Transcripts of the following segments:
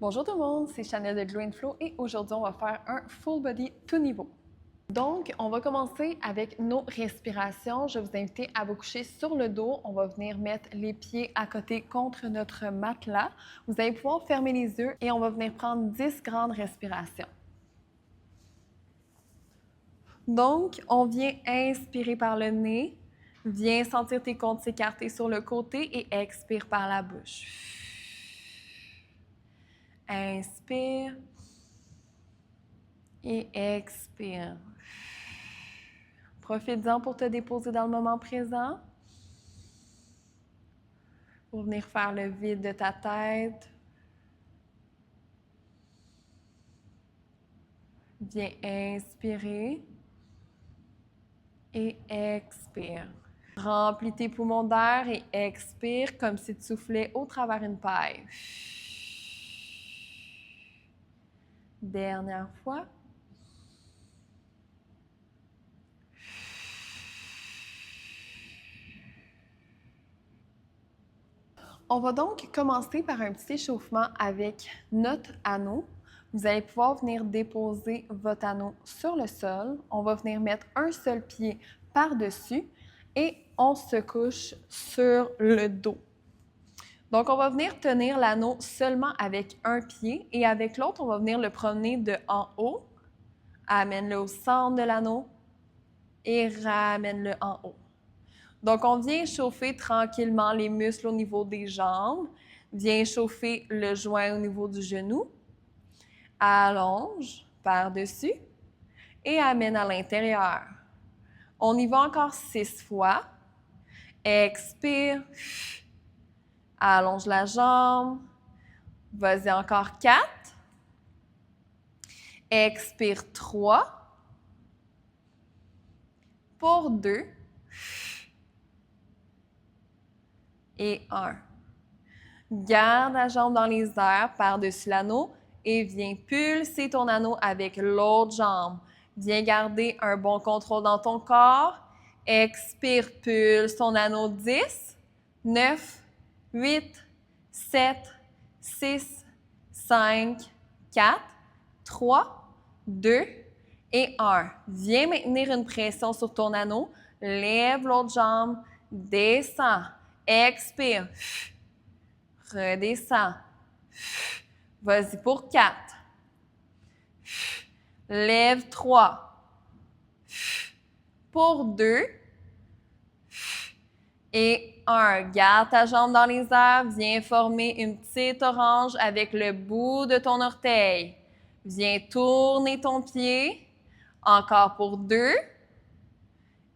Bonjour tout le monde, c'est Chanel de Glow & Flow et aujourd'hui on va faire un full body tout niveau. Donc, on va commencer avec nos respirations. Je vais vous inviter à vous coucher sur le dos. On va venir mettre les pieds à côté contre notre matelas. Vous allez pouvoir fermer les yeux et on va venir prendre 10 grandes respirations. Donc, on vient inspirer par le nez. Viens sentir tes côtes s'écarter sur le côté et expire par la bouche. Inspire et expire. Profite-en pour te déposer dans le moment présent. Pour venir faire le vide de ta tête. Viens inspirer et expire. Remplis tes poumons d'air et expire comme si tu soufflais au travers une paille. Dernière fois. On va donc commencer par un petit échauffement avec notre anneau. Vous allez pouvoir venir déposer votre anneau sur le sol. On va venir mettre un seul pied par-dessus et on se couche sur le dos. Donc, on va venir tenir l'anneau seulement avec un pied et avec l'autre, on va venir le promener de en haut. Amène-le au centre de l'anneau et ramène-le en haut. Donc, on vient chauffer tranquillement les muscles au niveau des jambes. Viens chauffer le joint au niveau du genou. Allonge par-dessus et amène à l'intérieur. On y va encore 6 fois. Expire. Allonge la jambe. Vas-y encore 4. Expire 3. Pour 2. Et 1. Garde la jambe dans les airs par-dessus l'anneau et viens pulser ton anneau avec l'autre jambe. Viens garder un bon contrôle dans ton corps. Expire, pulse ton anneau 10, 9, 8, 7, 6, 5, 4, 3, 2 et 1. Viens maintenir une pression sur ton anneau. Lève l'autre jambe, descends. Expire. Redescends. Vas-y pour 4. Lève 3. Pour 2. Et 1. Garde ta jambe dans les airs. Viens former une petite orange avec le bout de ton orteil. Viens tourner ton pied. Encore pour 2.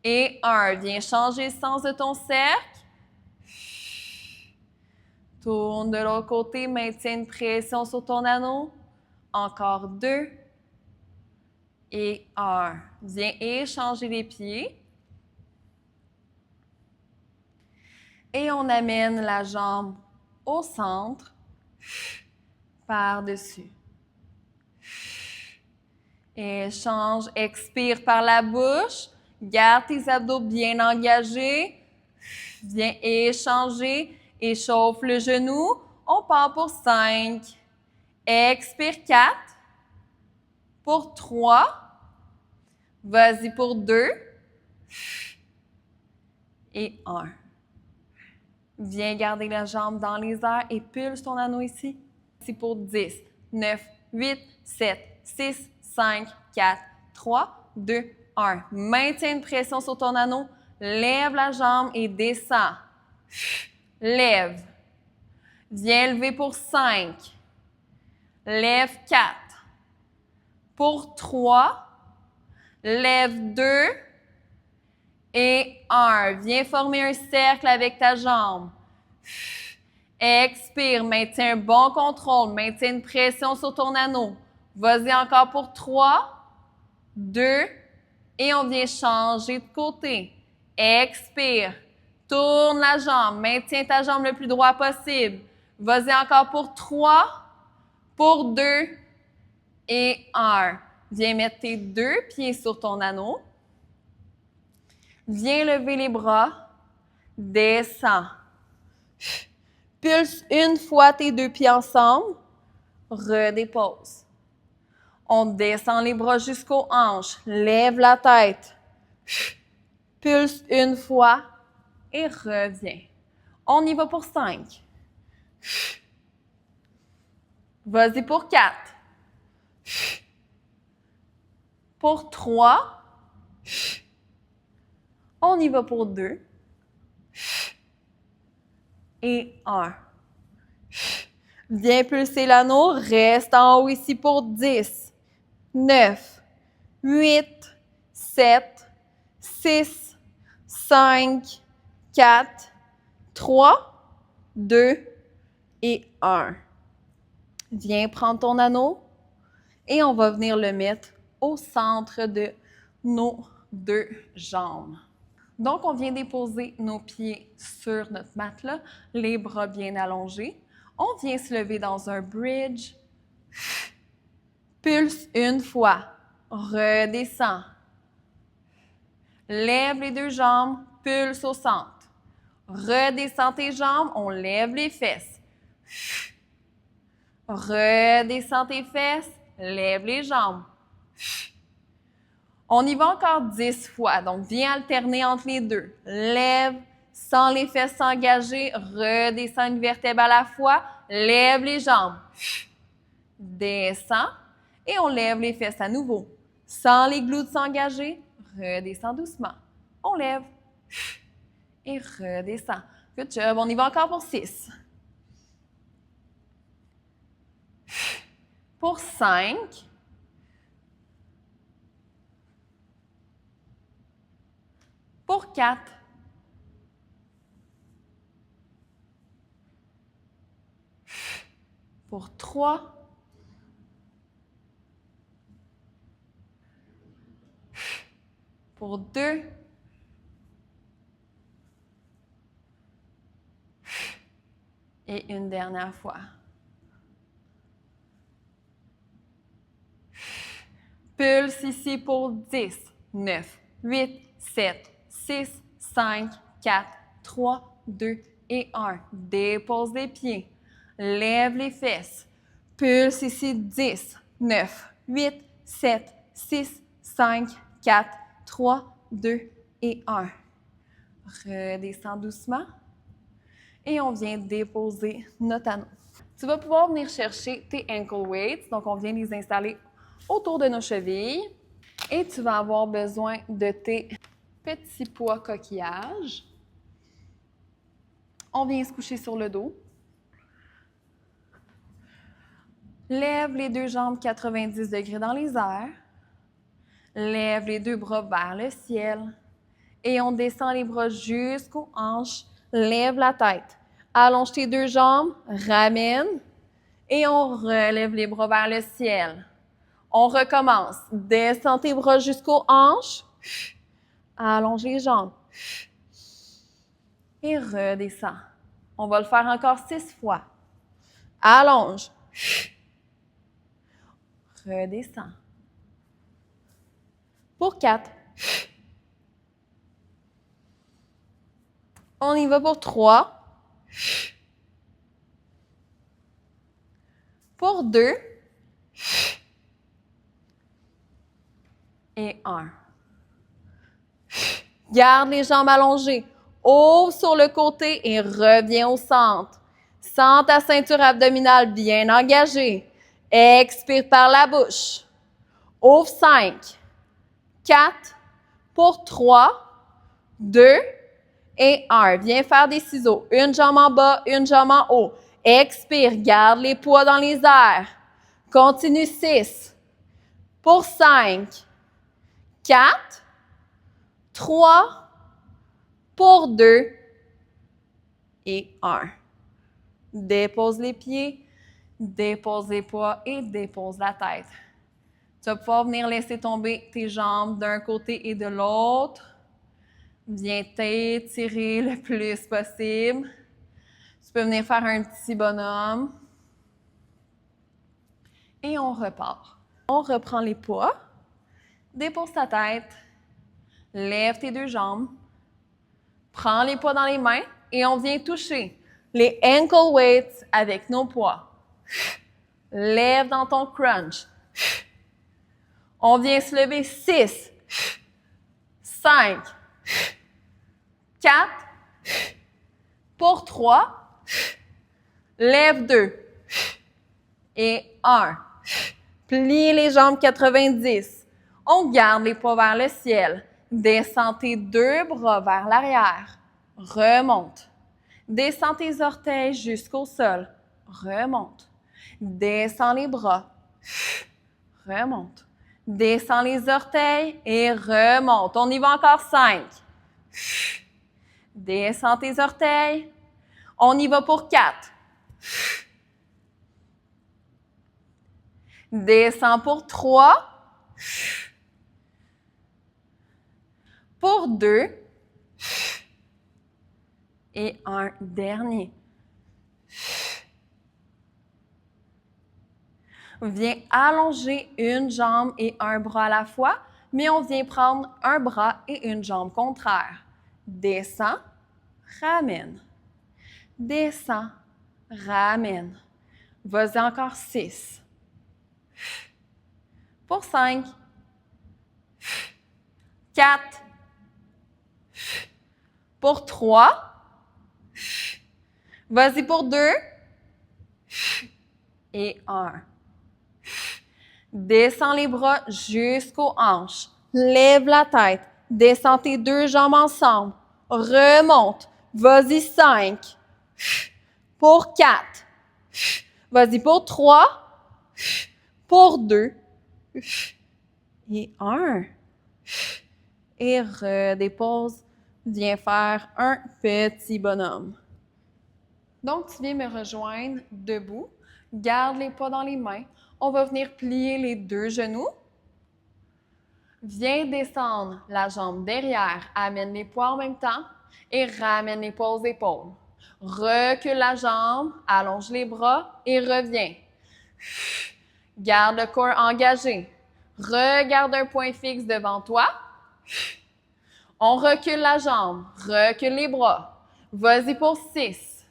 Et 1. Viens changer le sens de ton cercle. Tourne de l'autre côté, maintiens une pression sur ton anneau. Encore 2. Et 1. Viens échanger les pieds. Et on amène la jambe au centre, par-dessus. Échange, expire par la bouche. Garde tes abdos bien engagés. Viens échanger. Échauffe le genou. On part pour 5. Expire 4. Pour 3. Vas-y pour 2. Et 1. Viens garder la jambe dans les airs et pulse ton anneau ici. C'est pour 10, 9, 8, 7, 6, 5, 4, 3, 2, 1. Maintiens une pression sur ton anneau. Lève la jambe et descends. Lève. Viens lever pour 5. Lève 4. Pour 3. Lève 2. Et 1. Viens former un cercle avec ta jambe. Expire. Maintiens un bon contrôle. Maintiens une pression sur ton anneau. Vas-y encore pour 3. 2. Et on vient changer de côté. Expire. Tourne la jambe. Maintiens ta jambe le plus droit possible. Vas-y encore pour 3. Pour 2. Et 1. Viens mettre tes 2 pieds sur ton anneau. Viens lever les bras. Descends. Pulse une fois tes 2 pieds ensemble. redépose. On descend les bras jusqu'aux hanches, lève la tête, pulse une fois et reviens. On y va pour 5. Vas-y pour 4. Pour 3. On y va pour 2. Et 1. Viens pulser l'anneau, reste en haut ici pour 10, 9, 8, 7, 6, 5, 4, 3, 2 et 1. Viens prendre ton anneau et on va venir le mettre au centre de nos 2 jambes. Donc, on vient déposer nos pieds sur notre matelas, les bras bien allongés. On vient se lever dans un bridge. Pulse une fois. Redescends. Lève les 2 jambes. Pulse au centre. Redescends tes jambes. On lève les fesses. Redescends tes fesses. Lève les jambes. On y va encore 10 fois. Donc, viens alterner entre les 2. Lève, sans les fesses s'engager. Redescends une vertèbre à la fois. Lève les jambes. Descends. Et on lève les fesses à nouveau. Sans les glutes s'engager. Redescends doucement. On lève. Et redescend. Good job. On y va encore pour 6. Pour 5. Pour 4. Pour 3. Pour 2. Et une dernière fois. Pulse ici pour 10, 9, 8, 7, 6, 5, 4, 3, 2 et 1. Dépose les pieds. Lève les fesses. Pulse ici 10, 9, 8, 7, 6, 5, 4, 3, 2 et 1. Redescends doucement. Et on vient déposer notre anneau. Tu vas pouvoir venir chercher tes ankle weights. Donc, on vient les installer autour de nos chevilles. Et tu vas avoir besoin de tes petits pois coquillages. On vient se coucher sur le dos. Lève les 2 jambes 90 degrés dans les airs. Lève les 2 bras vers le ciel. Et on descend les bras jusqu'aux hanches. Lève la tête. Allonge tes 2 jambes. Ramène. Et on relève les bras vers le ciel. On recommence. Descends tes bras jusqu'aux hanches. Allonge les jambes. Et redescends. On va le faire encore 6 fois. Allonge. Redescends. Pour 4. On y va pour 3. Pour 2. Et 1. Garde les jambes allongées. Ouvre sur le côté et reviens au centre. Sens ta ceinture abdominale bien engagée. Expire par la bouche. Ouvre 5, 4, pour 3, 2 et 1. Viens faire des ciseaux. Une jambe en bas, une jambe en haut. Expire, garde les poids dans les airs. Continue 6, pour 5, 4, 3, pour 2 et 1. Dépose les pieds, dépose les poids et dépose la tête. Tu vas pouvoir venir laisser tomber tes jambes d'un côté et de l'autre. Viens t'étirer le plus possible. Tu peux venir faire un petit bonhomme. Et on repart. On reprend les poids. Dépose ta tête. Lève tes 2 jambes. Prends les poids dans les mains et on vient toucher les ankle weights avec nos poids. Lève dans ton crunch. On vient se lever 6, 5, 4, pour 3, lève 2 et 1. Plie les jambes 90. On garde les poids vers le ciel. Descends tes 2 bras vers l'arrière. Remonte. Descends tes orteils jusqu'au sol. Remonte. Descends les bras. Remonte. Descends les orteils et remonte. On y va encore 5. Descends tes orteils. On y va pour 4. Descends pour 3. Pour 2. Et un dernier. Viens allonger une jambe et un bras à la fois, mais on vient prendre un bras et une jambe contraire. Descends, ramène. Descends, ramène. Vas-y encore 6. Pour 5. 4. Pour 3. Vas-y pour 2. Et 1. Descends les bras jusqu'aux hanches. Lève la tête. Descends tes 2 jambes ensemble. Remonte. Vas-y 5. Pour 4. Vas-y pour 3. Pour 2. Et 1. Et redépose. Viens faire un petit bonhomme. Donc, tu viens me rejoindre debout. Garde les pas dans les mains. On va venir plier les 2 genoux. Viens descendre la jambe derrière. Amène les poids en même temps et ramène les poids aux épaules. Recule la jambe, allonge les bras et reviens. Garde le corps engagé. Regarde un point fixe devant toi. On recule la jambe, recule les bras. Vas-y pour 6.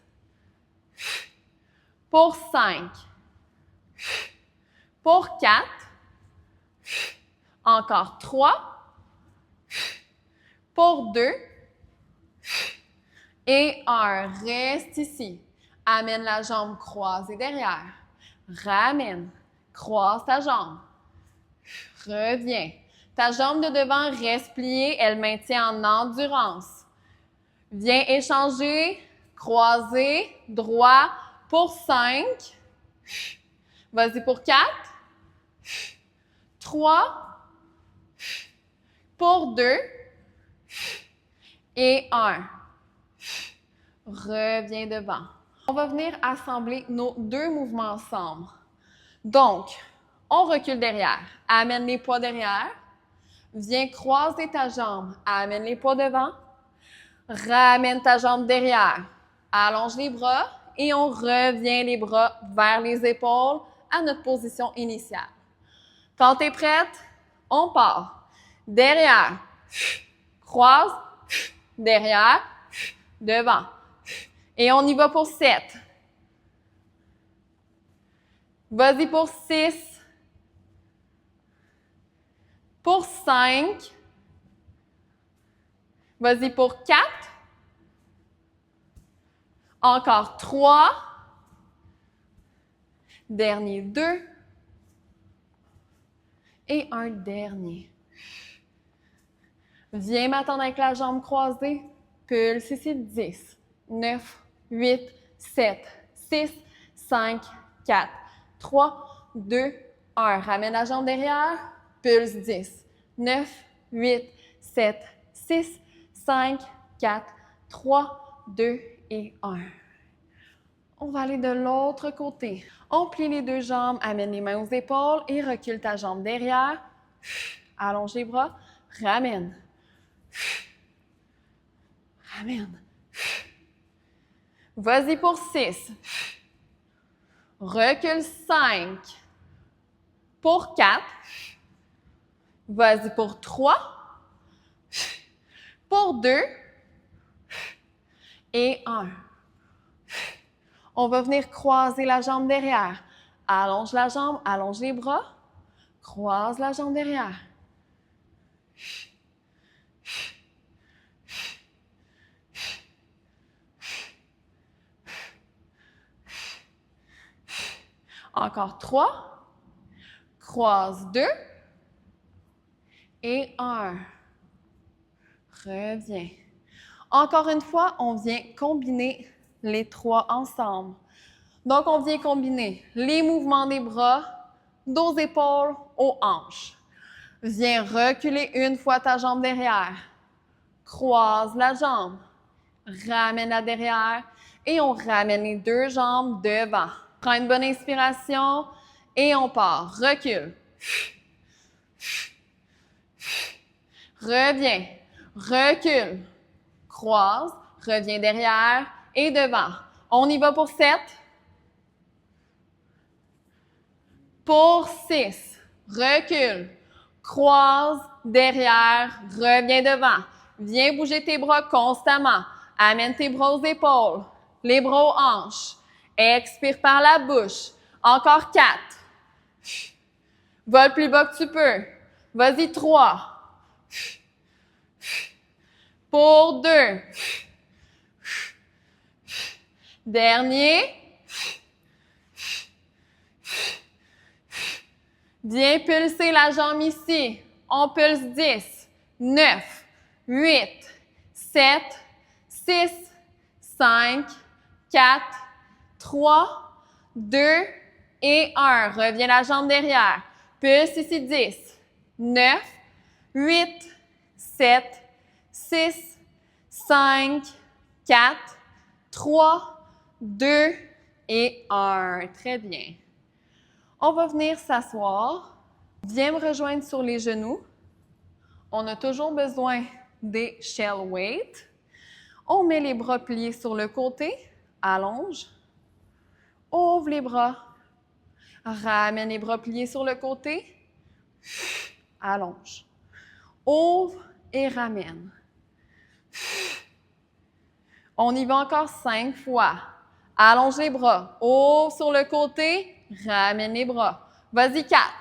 Pour 5. Pour 4. Encore 3. Pour 2. Et 1. Reste ici. Amène la jambe croisée derrière. Ramène. Croise ta jambe. Reviens. Ta jambe de devant reste pliée, elle maintient en endurance. Viens échanger, croiser, droit pour 5. Vas-y pour 4. 3. Pour 2. Et 1. Reviens devant. On va venir assembler nos 2 mouvements ensemble. Donc, on recule derrière. Amène les poids derrière. Viens croiser ta jambe. Amène les poids devant. Ramène ta jambe derrière. Allonge les bras et on revient les bras vers les épaules à notre position initiale. Quand tu es prête, on part. Derrière. Croise. Derrière. Devant. Et on y va pour 7. Vas-y pour 6. Pour 5. Vas-y pour 4. Encore 3. Dernier 2. Et un dernier. Viens m'attendre avec la jambe croisée. Pulse ici 10, 9, 8, 7, 6, 5, 4, 3, 2, 1. Ramène la jambe derrière. Pulse 10, 9, 8, 7, 6, 5, 4, 3, 2 et 1. On va aller de l'autre côté. On plie les 2 jambes, amène les mains aux épaules et recule ta jambe derrière. Allonge les bras, ramène. Ramène. Vas-y pour 6. Recule 5. Pour 4. Vas-y pour 3. Pour 2. Et 1. On va venir croiser la jambe derrière. Allonge la jambe, allonge les bras. Croise la jambe derrière. Encore 3. Croise 2. Et 1. Reviens. Encore une fois, on vient combiner les 3 ensemble. Donc, on vient combiner les mouvements des bras, dos, épaules, aux hanches. Viens reculer une fois ta jambe derrière. Croise la jambe. Ramène-la derrière. Et on ramène les 2 jambes devant. Prends une bonne inspiration et on part. Recule. Reviens. Recule. Croise. Reviens derrière et devant. On y va pour 7. Pour 6. Recule. Croise. Derrière. Reviens devant. Viens bouger tes bras constamment. Amène tes bras aux épaules. Les bras aux hanches. Expire par la bouche. Encore 4. Va le plus bas que tu peux. Vas-y, 3. Pour 2. Dernier. Viens pulser la jambe ici. On pulse 10, 9, 8, 7, 6, 5, 4, 3, 2 et 1. Reviens la jambe derrière. Pulse ici 10, 9, 8, 7, 6, 5, 4, 3, 2 et 1. Très bien. On va venir s'asseoir. Viens me rejoindre sur les genoux. On a toujours besoin des shell weights. On met les bras pliés sur le côté. Allonge. Ouvre les bras. Ramène les bras pliés sur le côté. Allonge. Ouvre et ramène. On y va encore 5 fois. Allonge les bras. Ouvre sur le côté. Ramène les bras. Vas-y, 4.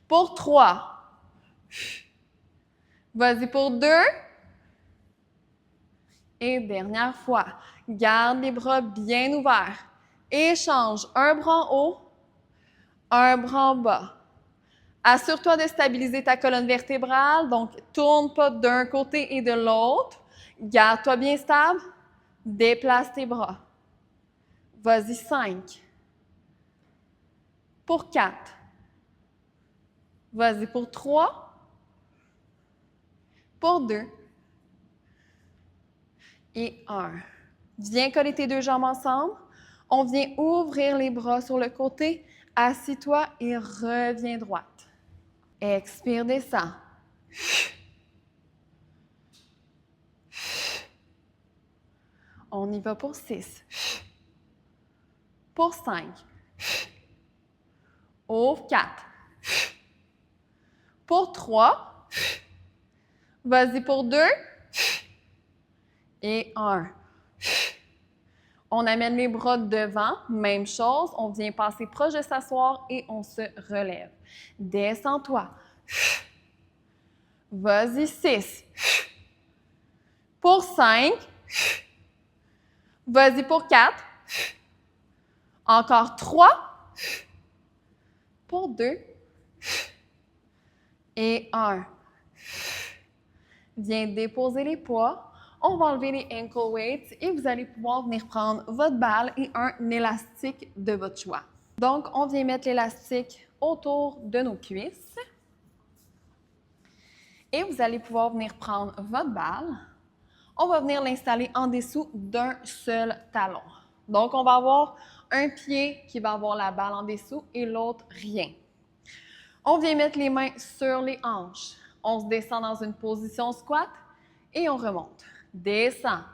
Pour 3. Vas-y pour 2. Et dernière fois. Garde les bras bien ouverts. Échange un bras en haut, un bras en bas. Assure-toi de stabiliser ta colonne vertébrale. Donc, tourne pas d'un côté et de l'autre. Garde-toi bien stable. Déplace tes bras. Vas-y, 5. Pour 4. Vas-y pour 3. Pour 2. Et 1. Viens coller tes 2 jambes ensemble. On vient ouvrir les bras sur le côté. Assis-toi et reviens droite. Expire, descends. On y va pour 6. Pour 5. Ouvre 4. Pour 3. Vas-y pour 2. Et 1. On amène les bras devant. Même chose. On vient passer proche de s'asseoir et on se relève. Descends-toi. Vas-y, 6. Pour 5. Vas-y pour 4. Encore 3. Pour 2. Et 1. Viens déposer les poids. On va enlever les ankle weights et vous allez pouvoir venir prendre votre balle et un élastique de votre choix. Donc, on vient mettre l'élastique autour de nos cuisses. Et vous allez pouvoir venir prendre votre balle. On va venir l'installer en dessous d'un seul talon. Donc, on va avoir un pied qui va avoir la balle en dessous et l'autre rien. On vient mettre les mains sur les hanches. On se descend dans une position squat et on remonte. Descends.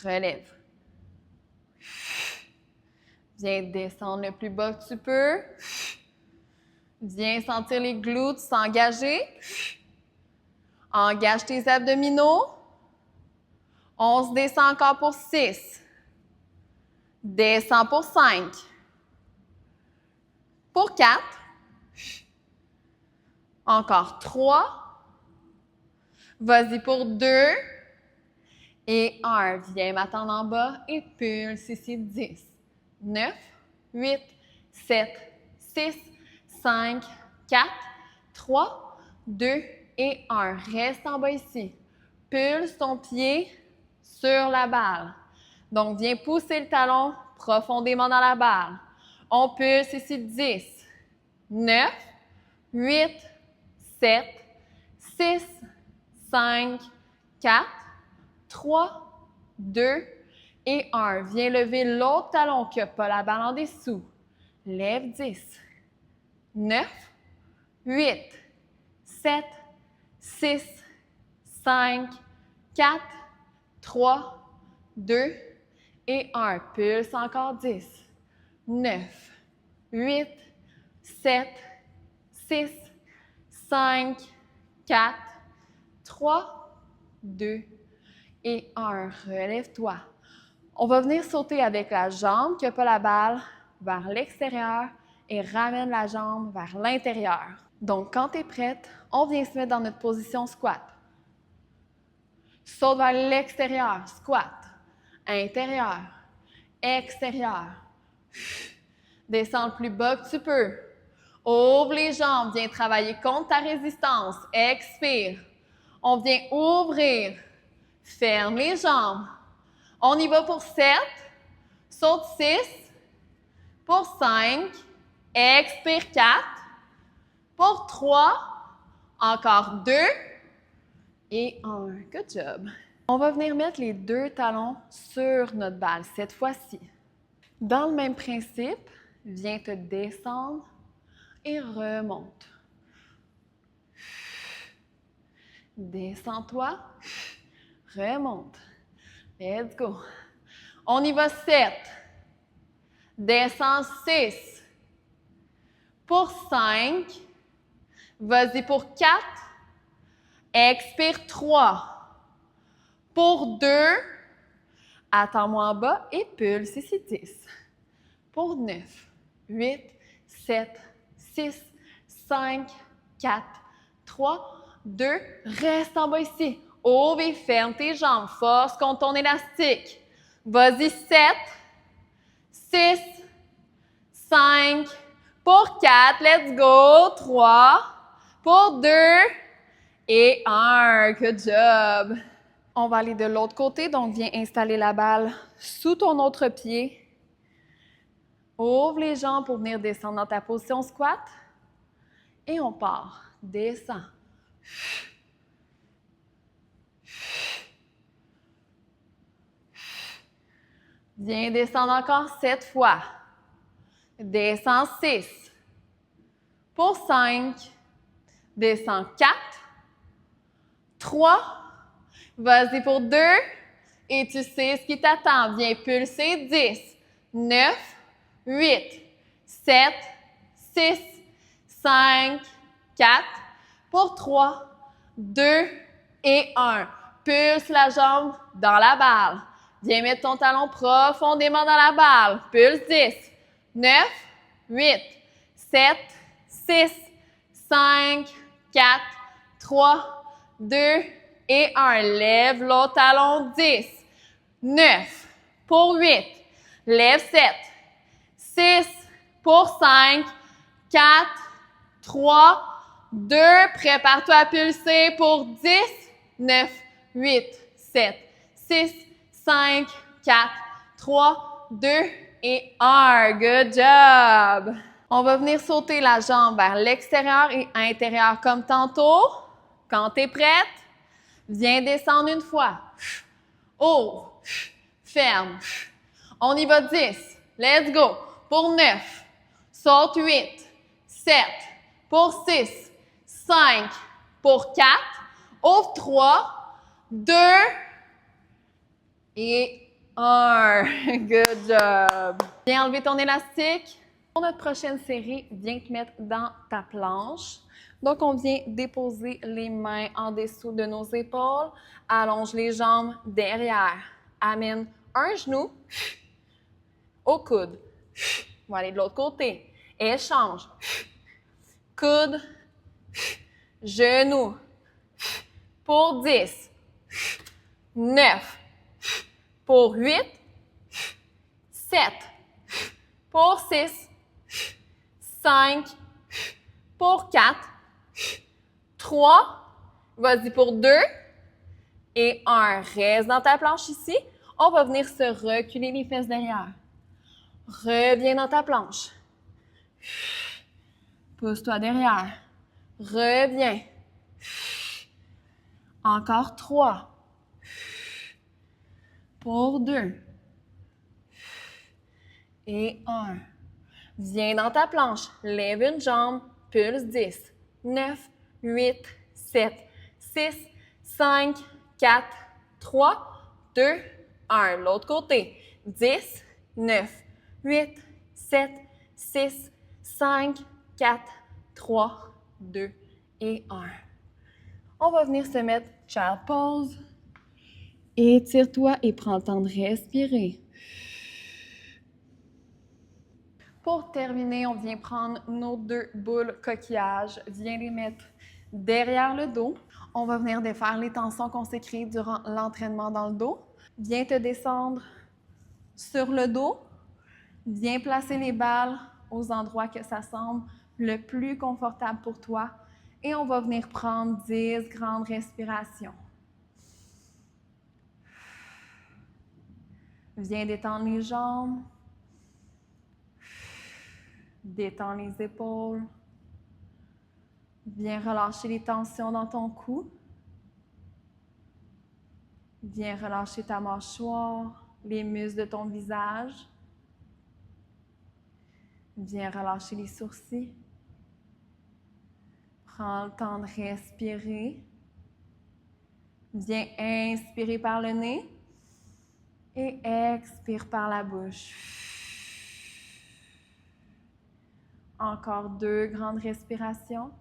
Relève. Viens descendre le plus bas que tu peux. Viens sentir les glutes s'engager. Engage tes abdominaux. On se descend encore pour 6. Descends pour 5. Pour 4. Encore 3. Vas-y pour 2. Et 1. Viens m'attendre en bas et pulse ici. 10, 9, 8, 7, 6, 5, 4, 3, 2 et 1. Reste en bas ici. Pulse ton pied sur la balle. Donc, viens pousser le talon profondément dans la balle. On pulse ici 10, 9, 8, 7, 6, 5, 4, 3, 2 et 1. Viens lever l'autre talon qui n'a pas la balle en dessous. Lève 10, 9, 8, 7, 6, 5, 4, 3, 2 et 1. Pulse encore 10, 9, 8, 7, 6, 5, 4, 3, 2 et 1. Relève-toi. On va venir sauter avec la jambe qui n'a pas la balle vers l'extérieur et ramène la jambe vers l'intérieur. Donc, quand tu es prête, on vient se mettre dans notre position squat. Saute vers l'extérieur, squat. Intérieur, extérieur. Descends le plus bas que tu peux. Ouvre les jambes, viens travailler contre ta résistance. Expire. On vient ouvrir. Ferme les jambes. On y va pour 7. Saute 6. Pour 5. Expire 4. Pour 3. Encore 2. Et 1. Good job. On va venir mettre les 2 talons sur notre balle cette fois-ci. Dans le même principe, viens te descendre et remonte. Descends-toi, remonte. Let's go. On y va 7. Descends 6. Pour 5. Vas-y pour 4. Expire 3. Pour 2. Attends-moi en bas et pulse ici 10. Pour 9, 8, 7, 6, 5, 4, 3, 2. Reste en bas ici. Ouvre et ferme tes jambes. Force contre ton élastique. Vas-y, 7, 6, 5, pour 4, let's go, 3, pour 2 et 1. Good job. On va aller de l'autre côté, donc viens installer la balle sous ton autre pied. Ouvre les jambes pour venir descendre dans ta position squat. Et on part. Descends. Viens descendre encore 7 fois. Descends 6. Pour 5. Descends 4. 3. Vas-y pour 2. Et tu sais ce qui t'attend. Viens pulser 10, 9, 8, 7, 6, 5, 4. Pour 3, 2 et 1. Pulse la jambe dans la balle. Viens mettre ton talon profondément dans la balle. Pulse 10, 9, 8, 7, 6, 5, 4, 3, 2 et 1. Lève l'autre talon 10, 9 pour 8. Lève 7, 6 pour 5, 4, 3, 2. Prépare-toi à pulser pour 10, 9, 8, 7, 6, 5, 4, 3, 2 et 1. Good job! On va venir sauter la jambe vers l'extérieur et intérieur comme tantôt. Quand tu es prête, viens descendre une fois. Ouvre, ferme. On y va 10. Let's go. Pour 9. Saute 8. 7. Pour 6. 5. Pour 4. Ouvre 3. 2. Et 1. Good job. Viens enlever ton élastique. Pour notre prochaine série, viens te mettre dans ta planche. Donc, on vient déposer les mains en dessous de nos épaules. Allonge les jambes derrière. Amène un genou. au coude. On va aller de l'autre côté. Échange. Coude, genou. Pour 10. 9. Pour 8. 7. Pour 6. 5. Pour 4. 3. Vas-y pour 2. Et 1. Reste dans ta planche ici. On va venir se reculer les fesses derrière. Reviens dans ta planche. Pousse-toi derrière. Reviens. Encore 3. Pour 2. Et 1. Viens dans ta planche. Lève une jambe. Pulse 10. 9, 8, 7, 6, 5, 4, 3, 2, 1. L'autre côté. 10, 9, 8, 7, 6, 5, 4, 3, 2 et 1. On va venir se mettre child pose. Étire-toi et prends le temps de respirer. Pour terminer, on vient prendre nos 2 boules coquillages. Viens les mettre derrière le dos. On va venir défaire les tensions qu'on s'est créées durant l'entraînement dans le dos. Viens te descendre sur le dos. Viens placer les balles aux endroits que ça semble le plus confortable pour toi. Et on va venir prendre 10 grandes respirations. Viens détendre les jambes. Détends les épaules. Viens relâcher les tensions dans ton cou. Viens relâcher ta mâchoire, les muscles de ton visage. Viens relâcher les sourcils. Prends le temps de respirer. Viens inspirer par le nez et expire par la bouche. Encore 2 grandes respirations.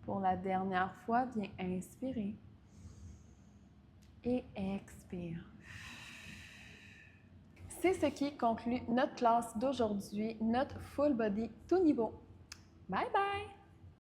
Pour la dernière fois, viens inspirer et expire. C'est ce qui conclut notre classe d'aujourd'hui, notre full body tout niveau. Bye bye!